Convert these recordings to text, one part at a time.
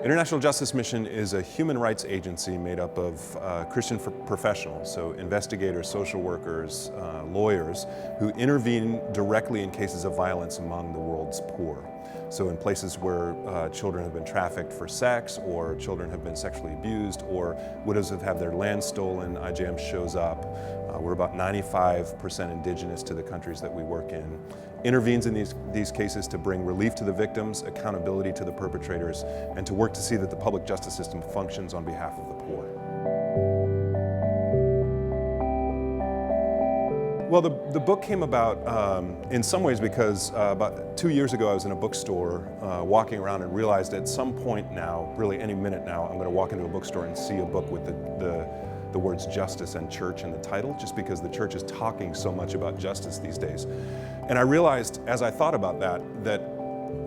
International Justice Mission is a human rights agency made up of Christian professionals, so investigators, social workers, lawyers, who intervene directly in cases of violence among the world's poor. So in places where children have been trafficked for sex, or children have been sexually abused, or widows have had their land stolen, IJM shows up. We're about 95% indigenous to the countries that we work in. Intervenes in these cases to bring relief to the victims, accountability to the perpetrators, and to work to see that the public justice system functions on behalf of the poor. Well, the book came about in some ways because about 2 years ago I was in a bookstore walking around and realized at some point now, really any minute now, I'm going to walk into a bookstore and see a book with the words justice and church in the title, just because the church is talking so much about justice these days. And I realized as I thought about that,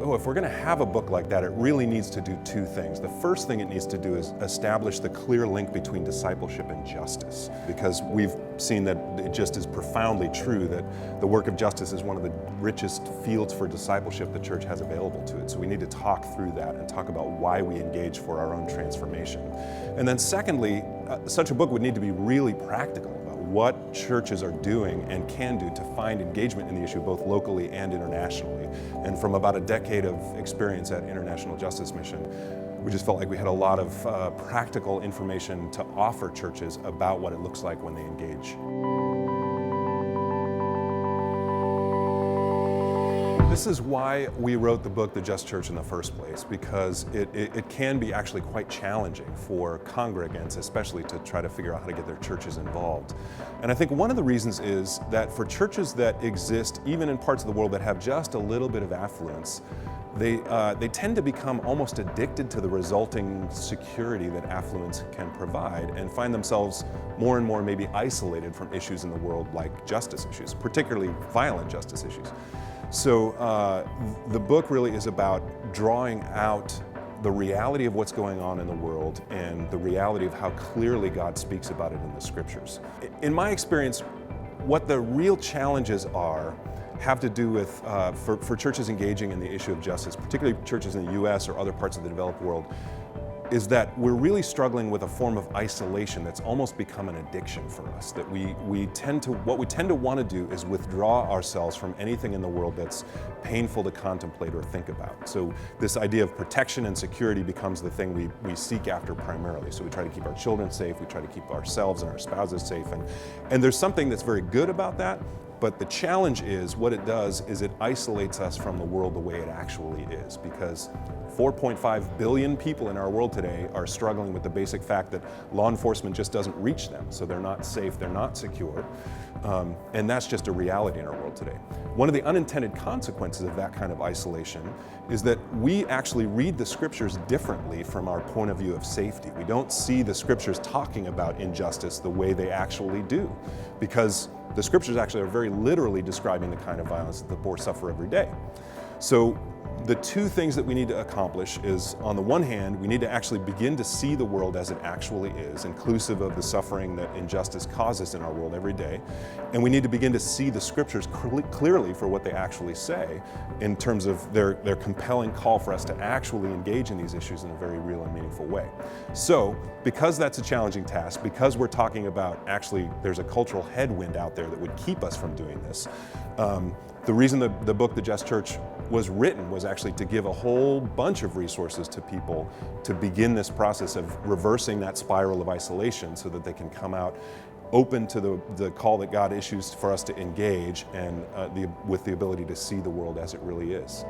if we're going to have a book like that, it really needs to do two things. The first thing it needs to do is establish the clear link between discipleship and justice, because we've seen that it just is profoundly true that the work of justice is one of the richest fields for discipleship the church has available to it. So we need to talk through that and talk about why we engage for our own transformation. And then secondly, such a book would need to be really practical about what churches are doing and can do to find engagement in the issue both locally and internationally. And from about a decade of experience at International Justice Mission, we just felt like we had a lot of practical information to offer churches about what it looks like when they engage. This is why we wrote the book, The Just Church, in the first place, because it can be actually quite challenging for congregants, especially, to try to figure out how to get their churches involved. And I think one of the reasons is that for churches that exist, even in parts of the world that have just a little bit of affluence, they tend to become almost addicted to the resulting security that affluence can provide, and find themselves more and more maybe isolated from issues in the world like justice issues, particularly violent justice issues. So the book really is about drawing out the reality of what's going on in the world and the reality of how clearly God speaks about it in the scriptures. In my experience, what the real challenges have to do with, for churches engaging in the issue of justice, particularly churches in the US or other parts of the developed world, is that we're really struggling with a form of isolation that's almost become an addiction for us. That what we tend to want to do is withdraw ourselves from anything in the world that's painful to contemplate or think about. So this idea of protection and security becomes the thing we seek after primarily. So we try to keep our children safe, we try to keep ourselves and our spouses safe, and there's something that's very good about that. But the challenge is, what it does is it isolates us from the world the way it actually is, because 4.5 billion people in our world today are struggling with the basic fact that law enforcement just doesn't reach them, so they're not safe, they're not secure, and that's just a reality in our world today. One of the unintended consequences of that kind of isolation is that we actually read the scriptures differently from our point of view of safety. We don't see the scriptures talking about injustice the way they actually do, because the scriptures actually are very literally describing the kind of violence that the poor suffer every day. So the two things that we need to accomplish is, on the one hand, we need to actually begin to see the world as it actually is, inclusive of the suffering that injustice causes in our world every day. And we need to begin to see the scriptures clearly for what they actually say, in terms of their compelling call for us to actually engage in these issues in a very real and meaningful way. So, because that's a challenging task, because we're talking about actually there's a cultural headwind out there that would keep us from doing this, the reason the book, The Just Church, was written was actually to give a whole bunch of resources to people to begin this process of reversing that spiral of isolation, so that they can come out open to the call that God issues for us to engage, and with the ability to see the world as it really is.